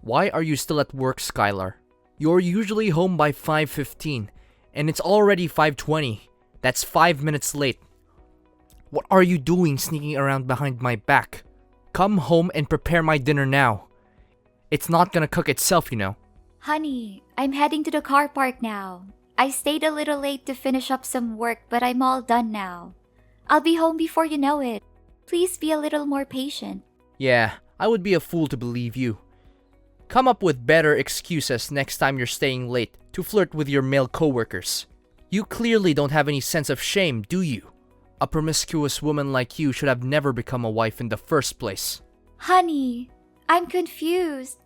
Why are you still at work, Skylar? You're usually home by 5:15, and it's already 5:20. That's 5 minutes late. What are you doing sneaking around behind my back? Come home and prepare my dinner now. It's not gonna cook itself, you know. Honey, I'm heading to the car park now. I stayed a little late to finish up some work, but I'm all done now. I'll be home before you know it. Please be a little more patient. Yeah, I would be a fool to believe you. Come up with better excuses next time you're staying late to flirt with your male coworkers. You clearly don't have any sense of shame, do you? A promiscuous woman like you should have never become a wife in the first place. Honey, I'm confused.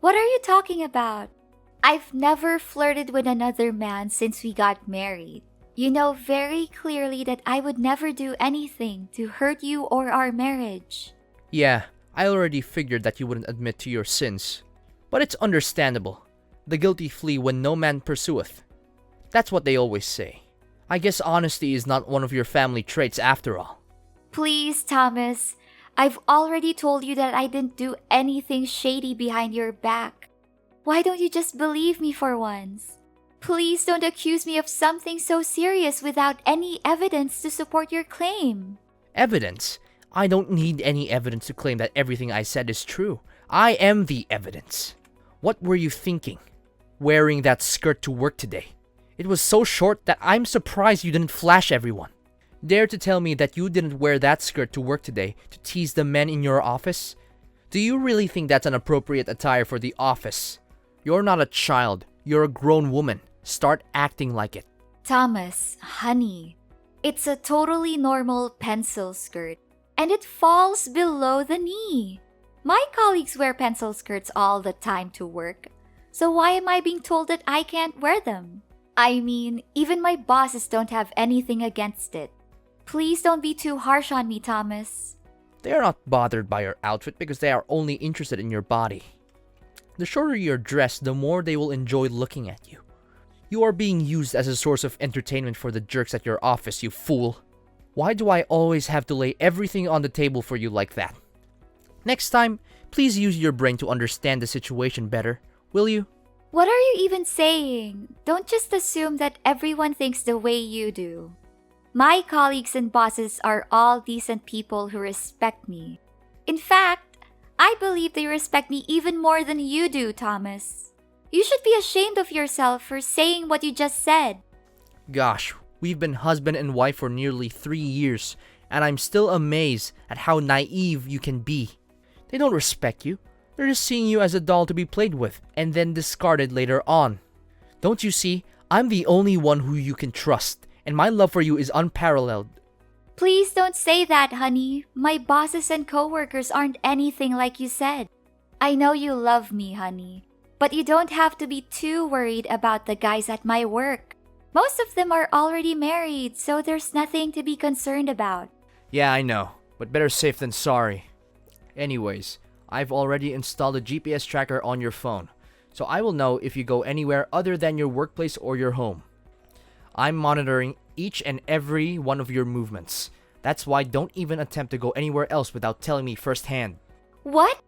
What are you talking about? I've never flirted with another man since we got married. You know very clearly that I would never do anything to hurt you or our marriage. Yeah, I already figured that you wouldn't admit to your sins. But it's understandable. The guilty flee when no man pursueth. That's what they always say. I guess honesty is not one of your family traits after all. Please, Thomas. I've already told you that I didn't do anything shady behind your back. Why don't you just believe me for once? Please don't accuse me of something so serious without any evidence to support your claim. Evidence? I don't need any evidence to claim that everything I said is true. I am the evidence. What were you thinking? Wearing that skirt to work today? It was so short that I'm surprised you didn't flash everyone. Dare to tell me that you didn't wear that skirt to work today to tease the men in your office? Do you really think that's an appropriate attire for the office? You're not a child. You're a grown woman. Start acting like it. Thomas, honey, it's a totally normal pencil skirt, and it falls below the knee. My colleagues wear pencil skirts all the time to work, so why am I being told that I can't wear them? I mean, even my bosses don't have anything against it. Please don't be too harsh on me, Thomas. They are not bothered by your outfit because they are only interested in your body. The shorter you're dressed, the more they will enjoy looking at you. You are being used as a source of entertainment for the jerks at your office, you fool. Why do I always have to lay everything on the table for you like that? Next time, please use your brain to understand the situation better, will you? What are you even saying? Don't just assume that everyone thinks the way you do. My colleagues and bosses are all decent people who respect me. In fact, I believe they respect me even more than you do, Thomas. You should be ashamed of yourself for saying what you just said. Gosh, we've been husband and wife for nearly 3 years, and I'm still amazed at how naive you can be. They don't respect you. They're just seeing you as a doll to be played with and then discarded later on. Don't you see? I'm the only one who you can trust, and my love for you is unparalleled. Please don't say that, honey. My bosses and coworkers aren't anything like you said. I know you love me, honey, but you don't have to be too worried about the guys at my work. Most of them are already married, so there's nothing to be concerned about. Yeah, I know, but better safe than sorry. Anyways, I've already installed a GPS tracker on your phone, so I will know if you go anywhere other than your workplace or your home. I'm monitoring each and every one of your movements. That's why don't even attempt to go anywhere else without telling me firsthand. What?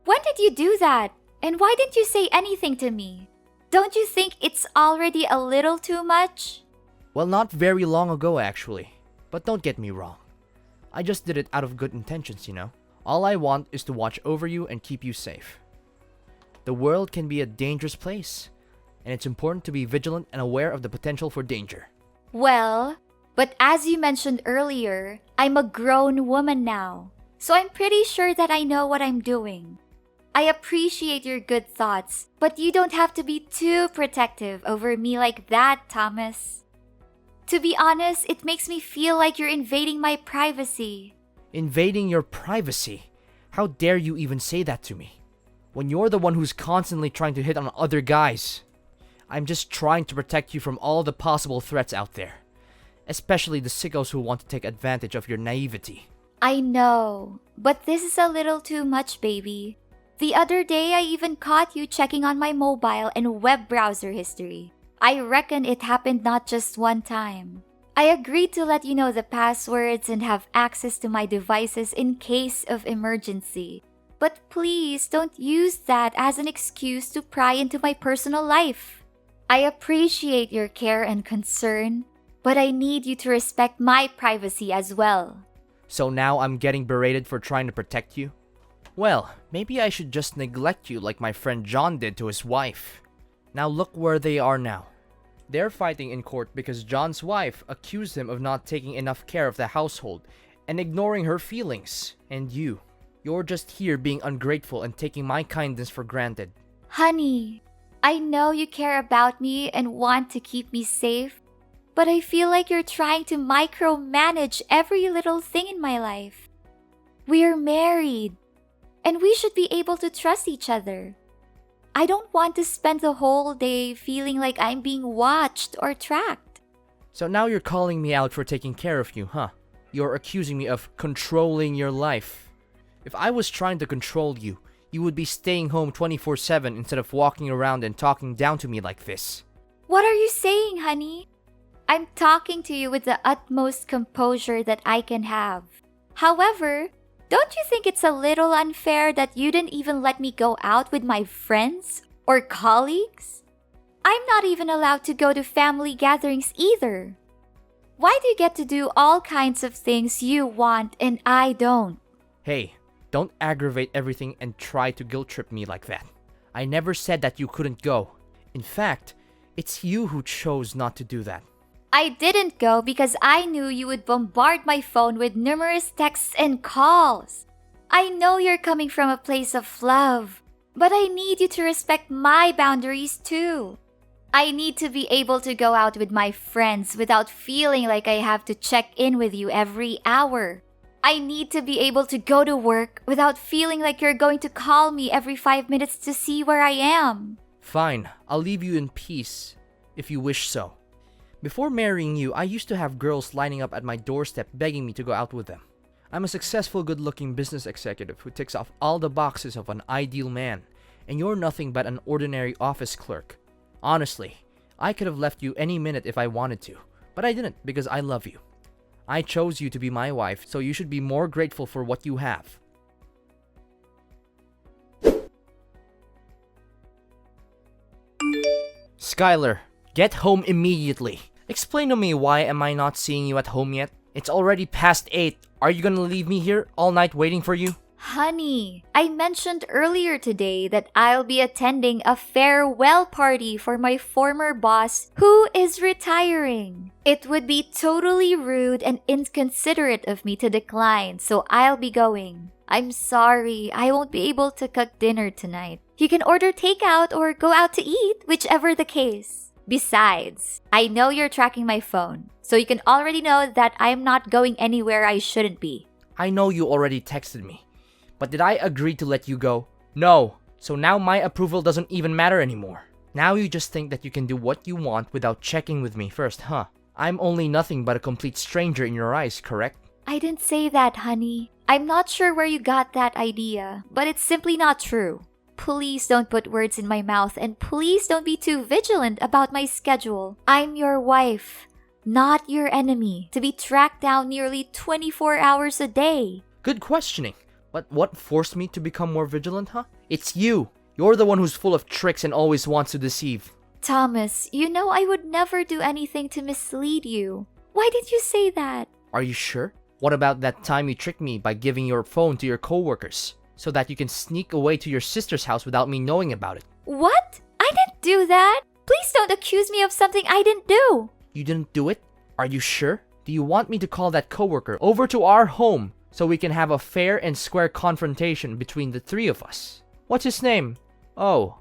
When did you do that? And why didn't you say anything to me? Don't you think it's already a little too much? Well, not very long ago actually, but don't get me wrong. I just did it out of good intentions, you know. All I want is to watch over you and keep you safe. The world can be a dangerous place, and it's important to be vigilant and aware of the potential for danger. Well, but as you mentioned earlier, I'm a grown woman now, so I'm pretty sure that I know what I'm doing. I appreciate your good thoughts, but you don't have to be too protective over me like that, Thomas. To be honest, it makes me feel like you're invading my privacy. Invading your privacy? How dare you even say that to me? When you're the one who's constantly trying to hit on other guys. I'm just trying to protect you from all the possible threats out there. Especially the sickos who want to take advantage of your naivety. I know, but this is a little too much, baby. The other day, I even caught you checking on my mobile and web browser history. I reckon it happened not just one time. I agreed to let you know the passwords and have access to my devices in case of emergency. But please don't use that as an excuse to pry into my personal life. I appreciate your care and concern, but I need you to respect my privacy as well. So now I'm getting berated for trying to protect you? Well, maybe I should just neglect you like my friend John did to his wife. Now look where they are now. They're fighting in court because John's wife accused him of not taking enough care of the household and ignoring her feelings. And you're just here being ungrateful and taking my kindness for granted. Honey, I know you care about me and want to keep me safe, but I feel like you're trying to micromanage every little thing in my life. We're married, and we should be able to trust each other. I don't want to spend the whole day feeling like I'm being watched or tracked. So now you're calling me out for taking care of you, huh? You're accusing me of controlling your life. If I was trying to control you, you would be staying home 24/7 instead of walking around and talking down to me like this. What are you saying, honey? I'm talking to you with the utmost composure that I can have. However, don't you think it's a little unfair that you didn't even let me go out with my friends or colleagues? I'm not even allowed to go to family gatherings either. Why do you get to do all kinds of things you want and I don't? Hey, don't aggravate everything and try to guilt trip me like that. I never said that you couldn't go. In fact, it's you who chose not to do that. I didn't go because I knew you would bombard my phone with numerous texts and calls. I know you're coming from a place of love, but I need you to respect my boundaries too. I need to be able to go out with my friends without feeling like I have to check in with you every hour. I need to be able to go to work without feeling like you're going to call me every 5 minutes to see where I am. Fine, I'll leave you in peace, if you wish so. Before marrying you, I used to have girls lining up at my doorstep begging me to go out with them. I'm a successful, good-looking business executive who ticks off all the boxes of an ideal man, and you're nothing but an ordinary office clerk. Honestly, I could have left you any minute if I wanted to, but I didn't because I love you. I chose you to be my wife, so you should be more grateful for what you have. Skylar, get home immediately. Explain to me, why am I not seeing you at home yet? It's already past 8. Are you gonna leave me here all night waiting for you? Honey, I mentioned earlier today that I'll be attending a farewell party for my former boss who is retiring. It would be totally rude and inconsiderate of me to decline, so I'll be going. I'm sorry, I won't be able to cook dinner tonight. You can order takeout or go out to eat, whichever the case. Besides, I know you're tracking my phone, so you can already know that I'm not going anywhere I shouldn't be. I know you already texted me, but did I agree to let you go? No. So now my approval doesn't even matter anymore. Now you just think that you can do what you want without checking with me first, huh? I'm only nothing but a complete stranger in your eyes, correct? I didn't say that, honey. I'm not sure where you got that idea, but it's simply not true. Please don't put words in my mouth, and please don't be too vigilant about my schedule. I'm your wife, not your enemy, to be tracked down nearly 24 hours a day. Good questioning. But what forced me to become more vigilant, huh? It's you. You're the one who's full of tricks and always wants to deceive. Thomas, you know I would never do anything to mislead you. Why did you say that? Are you sure? What about that time you tricked me by giving your phone to your coworkers so that you can sneak away to your sister's house without me knowing about it? What? I didn't do that. Please don't accuse me of something I didn't do. You didn't do it? Are you sure? Do you want me to call that coworker over to our home so we can have a fair and square confrontation between the three of us? What's his name? Oh,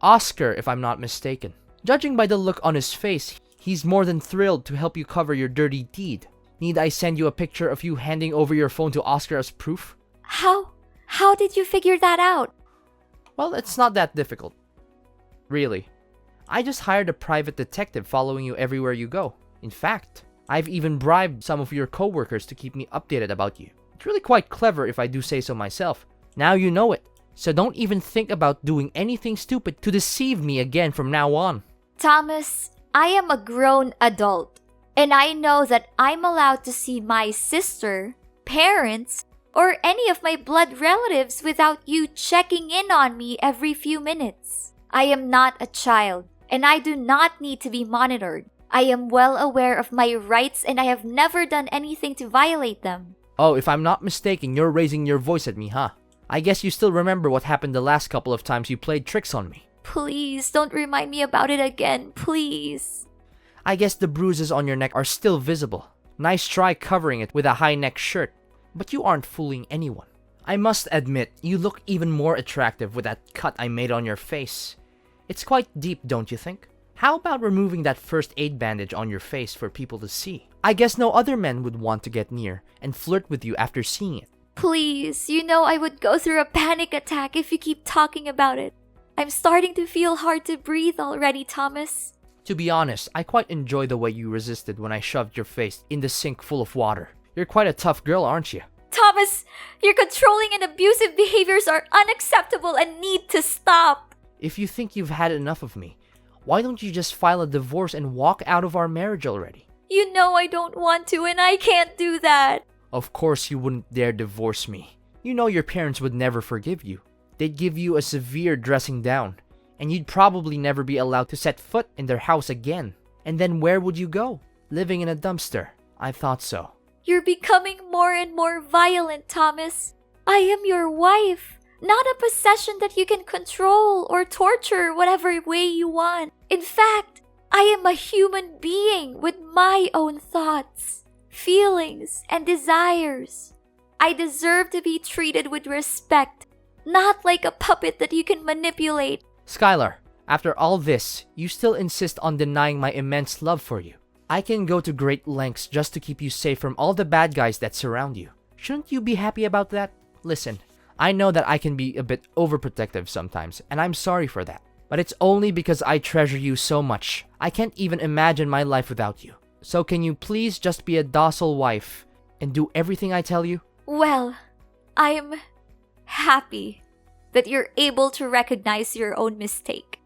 Oscar, if I'm not mistaken. Judging by the look on his face, he's more than thrilled to help you cover your dirty deed. Need I send you a picture of you handing over your phone to Oscar as proof? How did you figure that out? Well, it's not that difficult. Really. I just hired a private detective following you everywhere you go. In fact, I've even bribed some of your coworkers to keep me updated about you. It's really quite clever if I do say so myself. Now you know it. So don't even think about doing anything stupid to deceive me again from now on. Thomas, I am a grown adult, and I know that I'm allowed to see my sister, parents, or any of my blood relatives without you checking in on me every few minutes. I am not a child, and I do not need to be monitored. I am well aware of my rights and I have never done anything to violate them. Oh, if I'm not mistaken, you're raising your voice at me, huh? I guess you still remember what happened the last couple of times you played tricks on me. Please, don't remind me about it again, please. I guess the bruises on your neck are still visible. Nice try covering it with a high-neck shirt, but you aren't fooling anyone. I must admit, you look even more attractive with that cut I made on your face. It's quite deep, don't you think? How about removing that first aid bandage on your face for people to see? I guess no other men would want to get near and flirt with you after seeing it. Please, you know I would go through a panic attack if you keep talking about it. I'm starting to feel hard to breathe already, Thomas. To be honest, I quite enjoy the way you resisted when I shoved your face in the sink full of water. You're quite a tough girl, aren't you? Thomas, your controlling and abusive behaviors are unacceptable and need to stop. If you think you've had enough of me, why don't you just file a divorce and walk out of our marriage already? You know I don't want to and I can't do that. Of course you wouldn't dare divorce me. You know your parents would never forgive you. They'd give you a severe dressing down, and you'd probably never be allowed to set foot in their house again. And then where would you go? Living in a dumpster. I thought so. You're becoming more and more violent, Thomas. I am your wife, not a possession that you can control or torture whatever way you want. In fact, I am a human being with my own thoughts, feelings, and desires. I deserve to be treated with respect, not like a puppet that you can manipulate. Skylar, after all this, you still insist on denying my immense love for you. I can go to great lengths just to keep you safe from all the bad guys that surround you. Shouldn't you be happy about that? Listen, I know that I can be a bit overprotective sometimes, and I'm sorry for that. But it's only because I treasure you so much. I can't even imagine my life without you. So can you please just be a docile wife and do everything I tell you? Well, I'm happy that you're able to recognize your own mistake.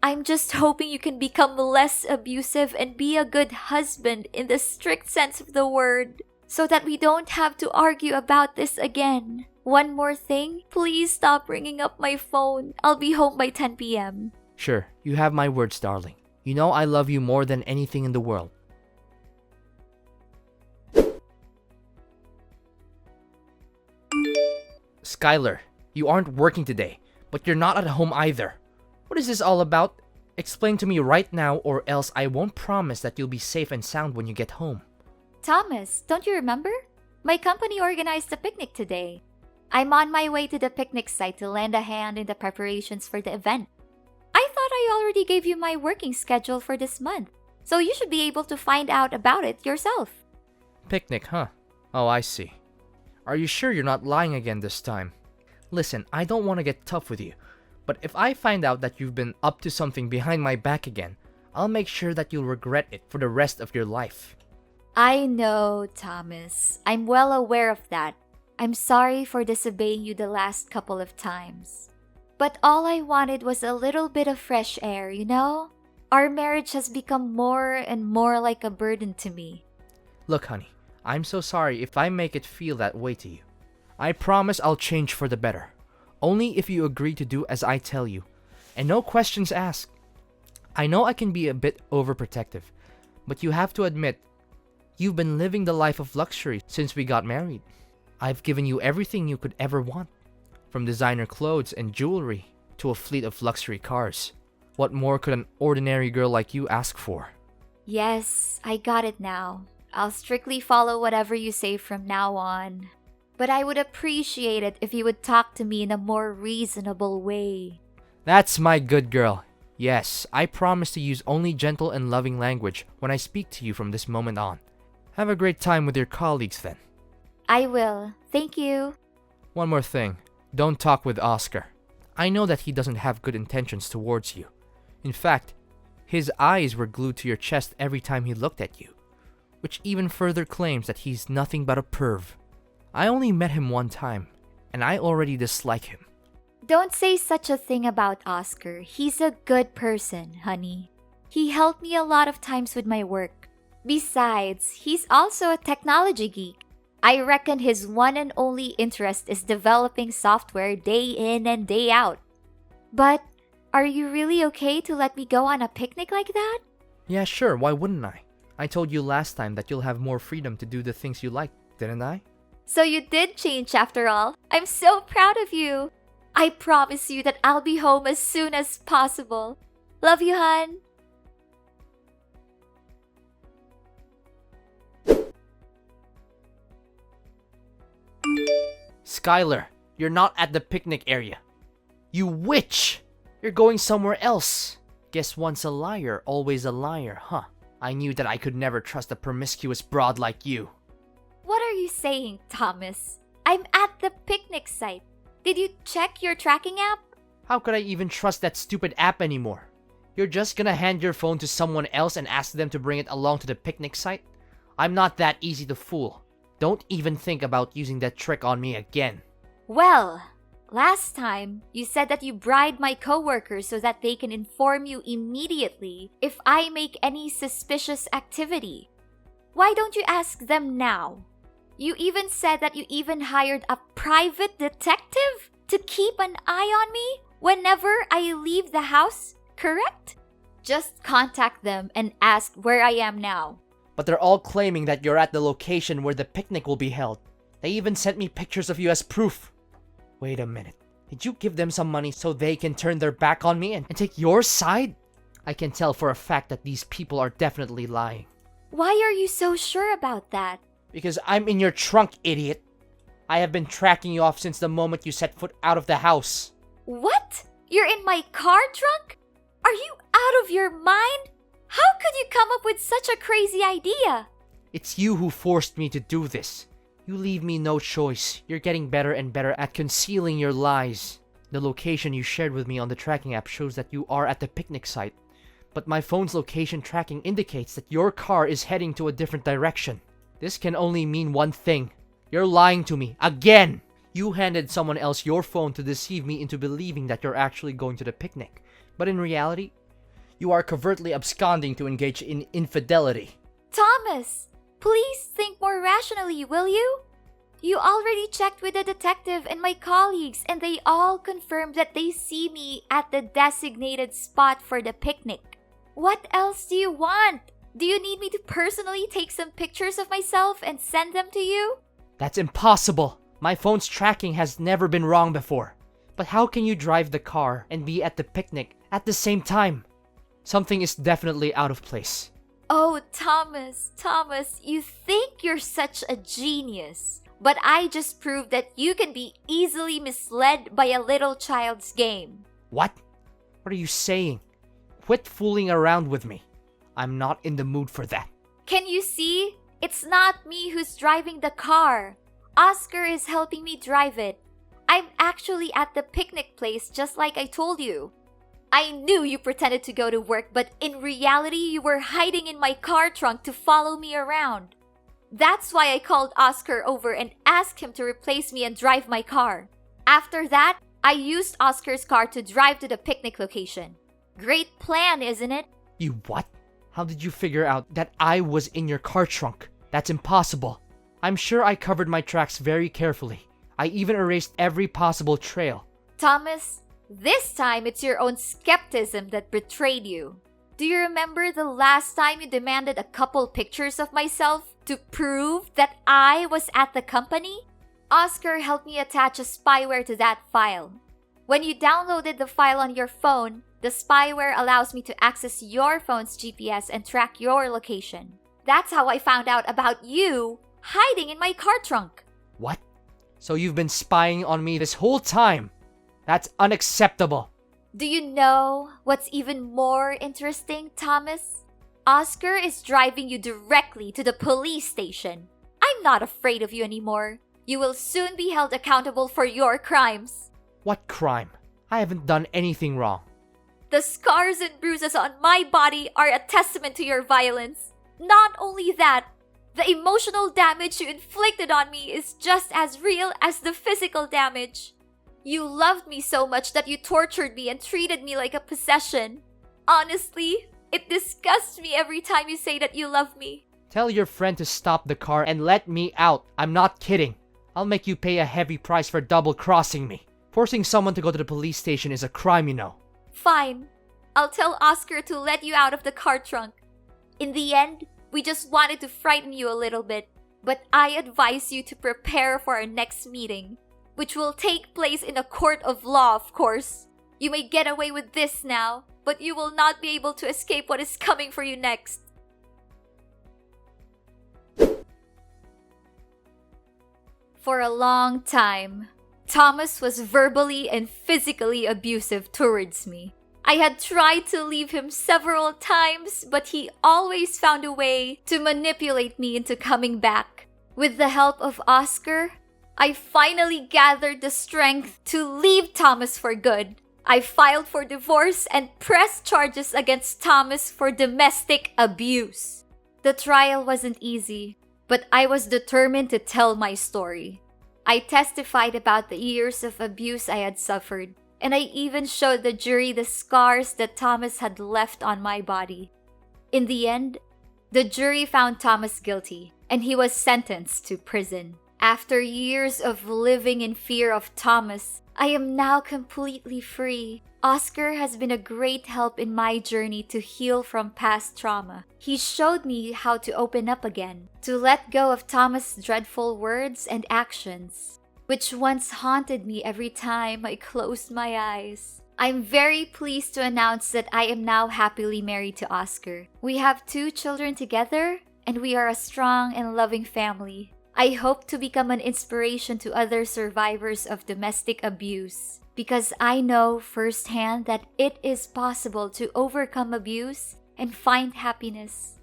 I'm just hoping you can become less abusive and be a good husband in the strict sense of the word, so that we don't have to argue about this again. One more thing, please stop ringing up my phone. I'll be home by 10 p.m. Sure, you have my words, darling. You know I love you more than anything in the world. Skylar, you aren't working today, but you're not at home either. What is this all about? Explain to me right now, or else I won't promise that you'll be safe and sound when you get home. Thomas, don't you remember? My company organized a picnic today. I'm on my way to the picnic site to lend a hand in the preparations for the event. I thought I already gave you my working schedule for this month, so you should be able to find out about it yourself. Picnic, huh? Oh, I see. Are you sure you're not lying again this time? Listen, I don't want to get tough with you, but if I find out that you've been up to something behind my back again, I'll make sure that you'll regret it for the rest of your life. I know, Thomas. I'm well aware of that. I'm sorry for disobeying you the last couple of times. But all I wanted was a little bit of fresh air, you know? Our marriage has become more and more like a burden to me. Look, honey, I'm so sorry if I make it feel that way to you. I promise I'll change for the better. Only if you agree to do as I tell you. And no questions asked. I know I can be a bit overprotective, but you have to admit, you've been living the life of luxury since we got married. I've given you everything you could ever want, from designer clothes and jewelry to a fleet of luxury cars. What more could an ordinary girl like you ask for? Yes, I got it now. I'll strictly follow whatever you say from now on. But I would appreciate it if you would talk to me in a more reasonable way. That's my good girl. Yes, I promise to use only gentle and loving language when I speak to you from this moment on. Have a great time with your colleagues then. I will. Thank you. One more thing. Don't talk with Oscar. I know that he doesn't have good intentions towards you. In fact, his eyes were glued to your chest every time he looked at you, which even further claims that he's nothing but a perv. I only met him one time, and I already dislike him. Don't say such a thing about Oscar. He's a good person, honey. He helped me a lot of times with my work. Besides, he's also a technology geek. I reckon his one and only interest is developing software day in and day out. But are you really okay to let me go on a picnic like that? Yeah, sure, why wouldn't I? I told you last time that you'll have more freedom to do the things you like, didn't I? So you did change after all. I'm so proud of you. I promise you that I'll be home as soon as possible. Love you, hun. Skylar, you're not at the picnic area. You witch! You're going somewhere else. Guess once a liar, always a liar, huh? I knew that I could never trust a promiscuous broad like you. What are you saying, Thomas? I'm at the picnic site. Did you check your tracking app? How could I even trust that stupid app anymore? You're just gonna hand your phone to someone else and ask them to bring it along to the picnic site? I'm not that easy to fool. Don't even think about using that trick on me again. Well, last time, you said that you bribed my coworkers so that they can inform you immediately if I make any suspicious activity. Why don't you ask them now? You even said that you even hired a private detective to keep an eye on me whenever I leave the house, correct? Just contact them and ask where I am now. But they're all claiming that you're at the location where the picnic will be held. They even sent me pictures of you as proof. Wait a minute. Did you give them some money so they can turn their back on me and take your side? I can tell for a fact that these people are definitely lying. Why are you so sure about that? Because I'm in your trunk, idiot. I have been tracking you off since the moment you set foot out of the house. What? You're in my car trunk? Are you out of your mind? How could you come up with such a crazy idea? It's you who forced me to do this. You leave me no choice. You're getting better and better at concealing your lies. The location you shared with me on the tracking app shows that you are at the picnic site. But my phone's location tracking indicates that your car is heading to a different direction. This can only mean one thing. You're lying to me, again! You handed someone else your phone to deceive me into believing that you're actually going to the picnic. But in reality, you are covertly absconding to engage in infidelity. Thomas, please think more rationally, will you? You already checked with the detective and my colleagues, and they all confirmed that they see me at the designated spot for the picnic. What else do you want? Do you need me to personally take some pictures of myself and send them to you? That's impossible. My phone's tracking has never been wrong before. But how can you drive the car and be at the picnic at the same time? Something is definitely out of place. Oh, Thomas, you think you're such a genius. But I just proved that you can be easily misled by a little child's game. What? What are you saying? Quit fooling around with me. I'm not in the mood for that. Can you see? It's not me who's driving the car. Oscar is helping me drive it. I'm actually at the picnic place just like I told you. I knew you pretended to go to work, but in reality, you were hiding in my car trunk to follow me around. That's why I called Oscar over and asked him to replace me and drive my car. After that, I used Oscar's car to drive to the picnic location. Great plan, isn't it? You what? How did you figure out that I was in your car trunk? That's impossible. I'm sure I covered my tracks very carefully. I even erased every possible trail. Thomas, this time it's your own skepticism that betrayed you. Do you remember the last time you demanded a couple pictures of myself to prove that I was at the company? Oscar helped me attach a spyware to that file. When you downloaded the file on your phone, the spyware allows me to access your phone's GPS and track your location. That's how I found out about you hiding in my car trunk. What? So you've been spying on me this whole time? That's unacceptable. Do you know what's even more interesting, Thomas? Oscar is driving you directly to the police station. I'm not afraid of you anymore. You will soon be held accountable for your crimes. What crime? I haven't done anything wrong. The scars and bruises on my body are a testament to your violence. Not only that, the emotional damage you inflicted on me is just as real as the physical damage. You loved me so much that you tortured me and treated me like a possession. Honestly, it disgusts me every time you say that you love me. Tell your friend to stop the car and let me out. I'm not kidding. I'll make you pay a heavy price for double-crossing me. Forcing someone to go to the police station is a crime, you know. Fine. I'll tell Oscar to let you out of the car trunk. In the end, we just wanted to frighten you a little bit, but I advise you to prepare for our next meeting, which will take place in a court of law, of course. You may get away with this now, but you will not be able to escape what is coming for you next. For a long time, Thomas was verbally and physically abusive towards me. I had tried to leave him several times, but he always found a way to manipulate me into coming back. With the help of Oscar, I finally gathered the strength to leave Thomas for good. I filed for divorce and pressed charges against Thomas for domestic abuse. The trial wasn't easy, but I was determined to tell my story. I testified about the years of abuse I had suffered, and I even showed the jury the scars that Thomas had left on my body. In the end, the jury found Thomas guilty, and he was sentenced to prison. After years of living in fear of Thomas, I am now completely free. Oscar has been a great help in my journey to heal from past trauma. He showed me how to open up again, to let go of Thomas' dreadful words and actions, which once haunted me every time I closed my eyes. I'm very pleased to announce that I am now happily married to Oscar. We have 2 children together, and we are a strong and loving family. I hope to become an inspiration to other survivors of domestic abuse, because I know firsthand that it is possible to overcome abuse and find happiness.